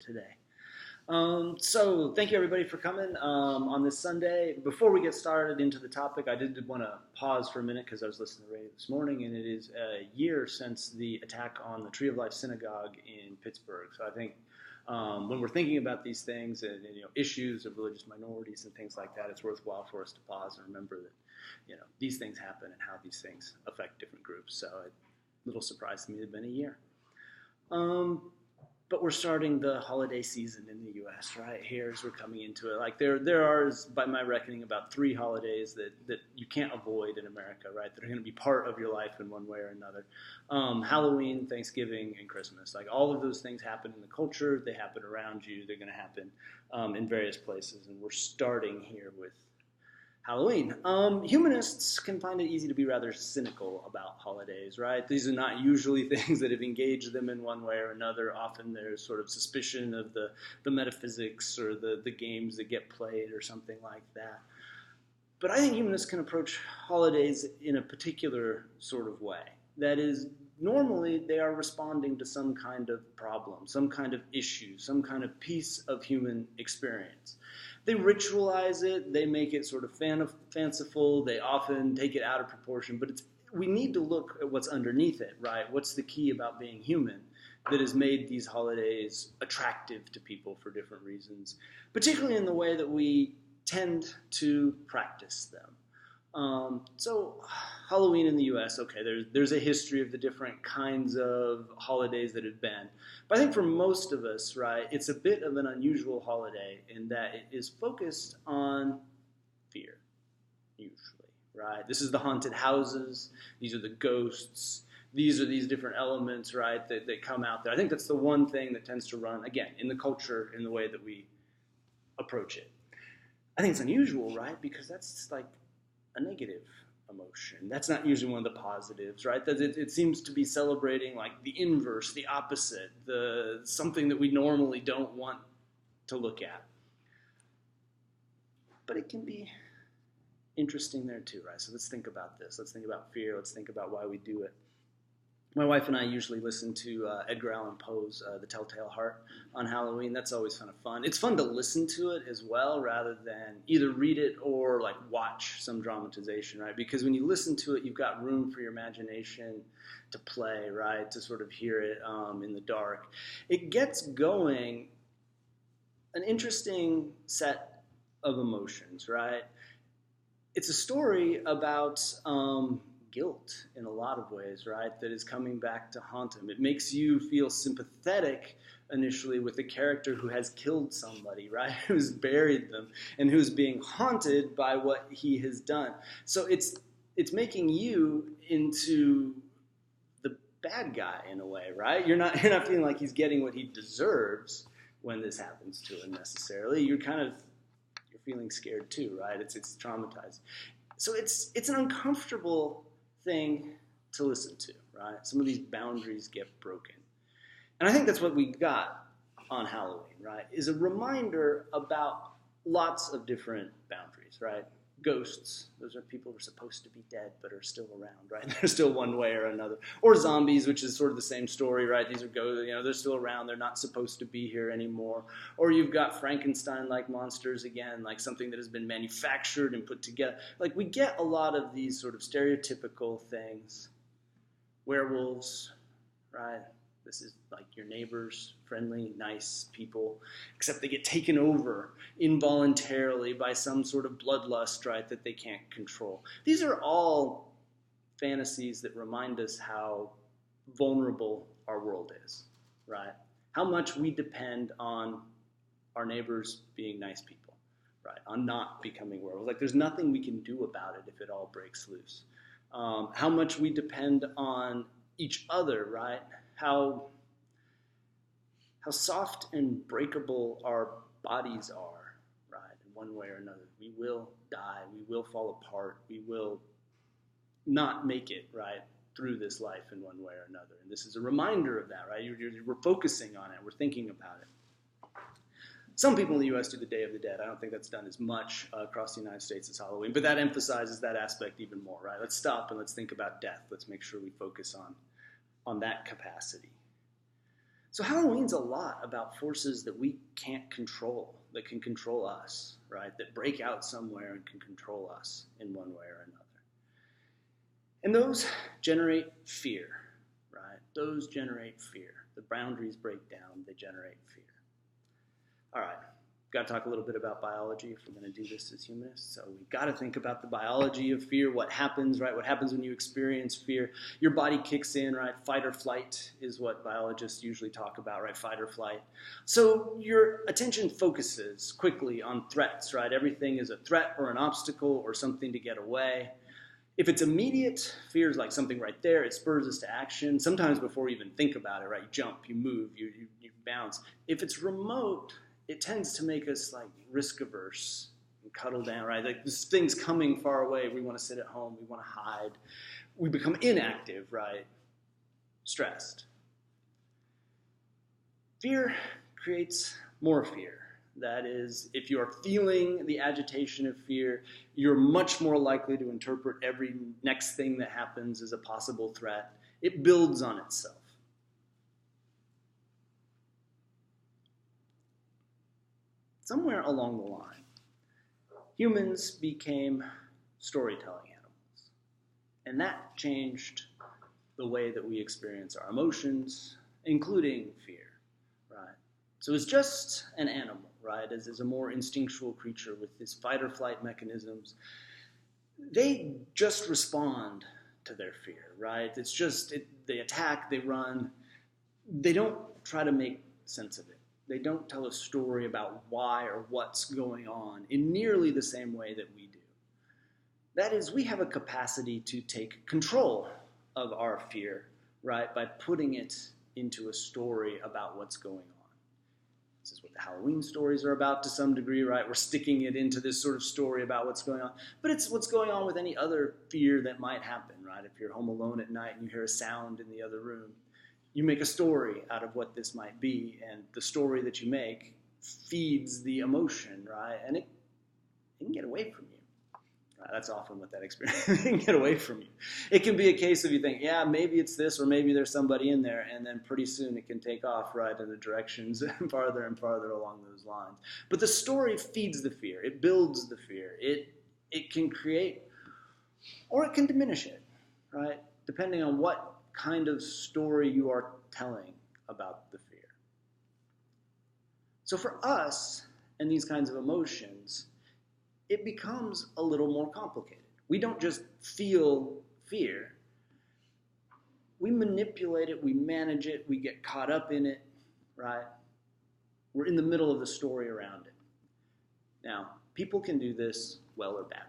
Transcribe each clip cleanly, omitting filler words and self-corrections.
today. So thank you everybody for coming on this Sunday. Before we get started into the topic, I did want to pause for a minute because I was listening to the radio this morning, and it is a year since the attack on the Tree of Life Synagogue in Pittsburgh. So I think when we're thinking about these things and issues of religious minorities and things like that, it's worthwhile for us to pause and remember that these things happen and how these things affect different groups. So a little surprise to me it had been a year. But we're starting the holiday season in the U.S. right here as we're coming into it. Like there are, by my reckoning, about 3 holidays that you can't avoid in America, right? That are going to be part of your life in one way or another. Halloween, Thanksgiving, and Christmas. Like all of those things happen in the culture. They happen around you. They're going to happen in various places. And we're starting here with Halloween. Humanists can find it easy to be rather cynical about holidays, right? These are not usually things that have engaged them in one way or another. Often there's sort of suspicion of the metaphysics or the games that get played or something like that. But I think humanists can approach holidays in a particular sort of way. That is, normally they are responding to some kind of problem, some kind of issue, some kind of piece of human experience. They ritualize it, they make it sort of fanciful, they often take it out of proportion, but we need to look at what's underneath it, right? What's the key about being human that has made these holidays attractive to people for different reasons, particularly in the way that we tend to practice them. So Halloween in the U.S., okay, there's a history of the different kinds of holidays that have been. But I think for most of us, right, it's a bit of an unusual holiday in that it is focused on fear, usually, right? This is the haunted houses. These are the ghosts. These are these different elements, right, that come out there. I think that's the one thing that tends to run, again, in the culture, in the way that we approach it. I think it's unusual, right, because that's like a negative emotion. That's not usually one of the positives, right? That it seems to be celebrating like the inverse, the opposite, something that we normally don't want to look at. But it can be interesting there too, right? So let's think about this. Let's think about fear. Let's think about why we do it. My wife and I usually listen to Edgar Allan Poe's The Telltale Heart on Halloween. That's always kind of fun. It's fun to listen to it as well rather than either read it or like watch some dramatization, right? Because when you listen to it, you've got room for your imagination to play, right? To sort of hear it in the dark. It gets going an interesting set of emotions, right? It's a story about guilt in a lot of ways, right, that is coming back to haunt him. It makes you feel sympathetic initially with the character who has killed somebody, right, who's buried them and who's being haunted by what he has done. So it's making you into the bad guy in a way, right? You're not feeling like he's getting what he deserves when this happens to him necessarily. You're feeling scared too, right? It's traumatized. So it's an uncomfortable thing to listen to, right? Some of these boundaries get broken. And I think that's what we got on Halloween, right? Is a reminder about lots of different boundaries, right? Ghosts, those are people who are supposed to be dead but are still around, right? They're still one way or another. Or zombies, which is sort of the same story, right? These are ghosts, they're still around, they're not supposed to be here anymore. Or you've got Frankenstein-like monsters again, like something that has been manufactured and put together. Like we get a lot of these sort of stereotypical things. Werewolves, right? This is like your neighbors, friendly, nice people, except they get taken over involuntarily by some sort of bloodlust, right, that they can't control. These are all fantasies that remind us how vulnerable our world is, right? How much we depend on our neighbors being nice people, right, on not becoming werewolves. Like there's nothing we can do about it if it all breaks loose. How much we depend on each other, right? How soft and breakable our bodies are, right? In one way or another. We will die. We will fall apart. We will not make it, right, through this life in one way or another. And this is a reminder of that, right? We're focusing on it. We're thinking about it. Some people in the U.S. do the Day of the Dead. I don't think that's done as much across the United States as Halloween, but that emphasizes that aspect even more, right? Let's stop and let's think about death. Let's make sure we focus on that capacity. So Halloween's a lot about forces that we can't control, that can control us, right? That break out somewhere and can control us in one way or another. And those generate fear, right? Those generate fear. The boundaries break down, they generate fear. All right, got to talk a little bit about biology if we're going to do this as humanists. So we've got to think about the biology of fear, what happens, right? What happens when you experience fear? Your body kicks in, right? Fight or flight is what biologists usually talk about, right? Fight or flight. So your attention focuses quickly on threats, right? Everything is a threat or an obstacle or something to get away. If it's immediate, fear is like something right there. It spurs us to action. Sometimes before we even think about it, right? You jump, you move, you bounce. If it's remote, it tends to make us like risk averse and cuddle down, right? Like this thing's coming far away. We want to sit at home. We want to hide. We become inactive, right? Stressed. Fear creates more fear. That is, if you are feeling the agitation of fear, you're much more likely to interpret every next thing that happens as a possible threat. It builds on itself. Somewhere along the line, humans became storytelling animals. And that changed the way that we experience our emotions, including fear, right? So it's just an animal, right? As a more instinctual creature with these fight or flight mechanisms. They just respond to their fear, right? It's just, they attack, they run. They don't try to make sense of it. They don't tell a story about why or what's going on in nearly the same way that we do. That is, we have a capacity to take control of our fear, right, by putting it into a story about what's going on. This is what the Halloween stories are about to some degree, right? We're sticking it into this sort of story about what's going on. But it's what's going on with any other fear that might happen, right? If you're home alone at night and you hear a sound in the other room, you make a story out of what this might be, and the story that you make feeds the emotion, right? And it can get away from you. That's often what that experience can get away from you. It can be a case of you think, yeah, maybe it's this, or maybe there's somebody in there, and then pretty soon it can take off right in the directions farther and farther along those lines. But the story feeds the fear. It builds the fear. It can create, or it can diminish it, right? Depending on what kind of story you are telling about the fear. So for us and these kinds of emotions, it becomes a little more complicated. We don't just feel fear. We manipulate it, we manage it, we get caught up in it, right? We're in the middle of the story around it. Now, people can do this well or badly.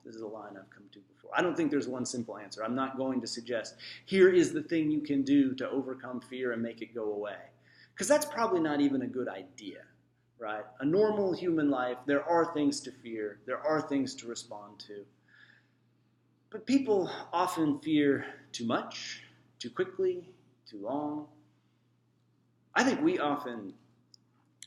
This is a line I've come to before. I don't think there's one simple answer. I'm not going to suggest, here is the thing you can do to overcome fear and make it go away. Because that's probably not even a good idea, right? A normal human life, there are things to fear. There are things to respond to. But people often fear too much, too quickly, too long. I think we often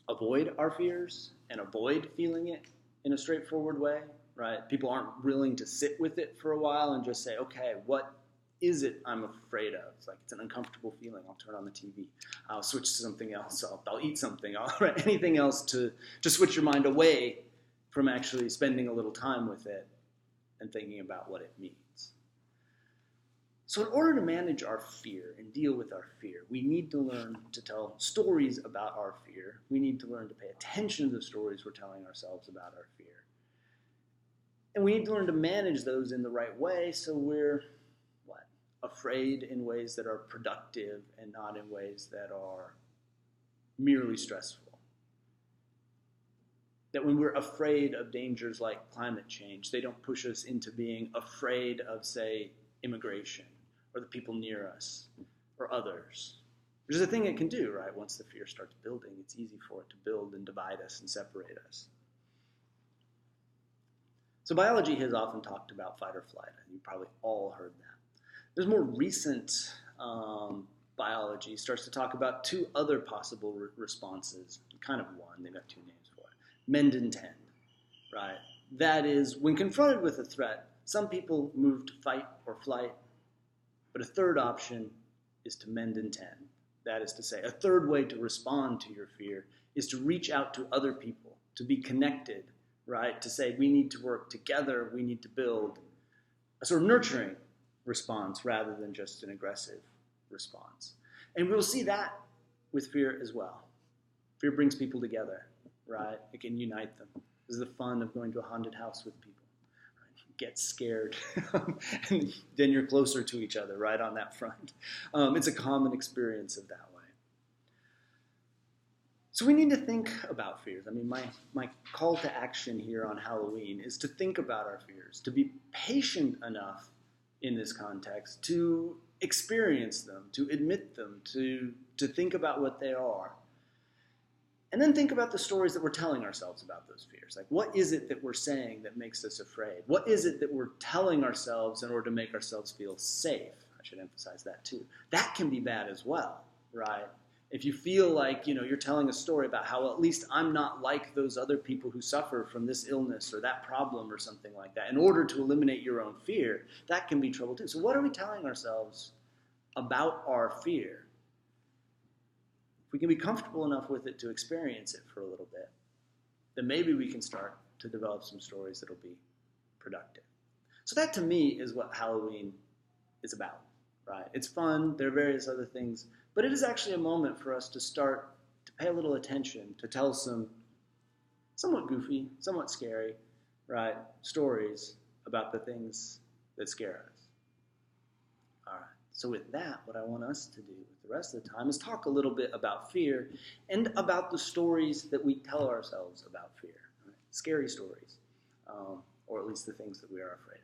avoid our fears and avoid feeling it in a straightforward way. Right? People aren't willing to sit with it for a while and just say, okay, what is it I'm afraid of? It's like, it's an uncomfortable feeling. I'll turn on the TV. I'll switch to something else. I'll eat something. Anything else to switch your mind away from actually spending a little time with it and thinking about what it means. So in order to manage our fear and deal with our fear, we need to learn to tell stories about our fear. We need to learn to pay attention to the stories we're telling ourselves about our fear. And we need to learn to manage those in the right way so we're, afraid in ways that are productive and not in ways that are merely stressful. That when we're afraid of dangers like climate change, they don't push us into being afraid of, say, immigration or the people near us or others. Which is a thing it can do, right? Once the fear starts building, it's easy for it to build and divide us and separate us. So biology has often talked about fight or flight. You've probably all heard that. There's more recent biology starts to talk about two other possible responses. Kind of one, they've got two names for it. Mend and tend, right? That is, when confronted with a threat, some people move to fight or flight, but a third option is to mend and tend. That is to say, a third way to respond to your fear is to reach out to other people, to be connected, right? To say we need to work together, we need to build a sort of nurturing response rather than just an aggressive response. And we'll see that with fear as well. Fear brings people together, right? It can unite them. This is the fun of going to a haunted house with people. Right? You get scared, and then you're closer to each other, right, on that front. It's a common experience of that way. So we need to think about fears. I mean, my call to action here on Halloween is to think about our fears, to be patient enough in this context to experience them, to admit them, to think about what they are. And then think about the stories that we're telling ourselves about those fears. Like, what is it that we're saying that makes us afraid? What is it that we're telling ourselves in order to make ourselves feel safe? I should emphasize that too. That can be bad as well, right? If you feel like, you're telling a story about how at least I'm not like those other people who suffer from this illness or that problem or something like that, in order to eliminate your own fear, that can be trouble too. So what are we telling ourselves about our fear? If we can be comfortable enough with it to experience it for a little bit, then maybe we can start to develop some stories that'll be productive. So that to me is what Halloween is about, right? It's fun, there are various other things, but it is actually a moment for us to start to pay a little attention, to tell some somewhat goofy, somewhat scary, right, stories about the things that scare us. All right, so with that, what I want us to do with the rest of the time is talk a little bit about fear and about the stories that we tell ourselves about fear, right? Scary stories, or at least the things that we are afraid of.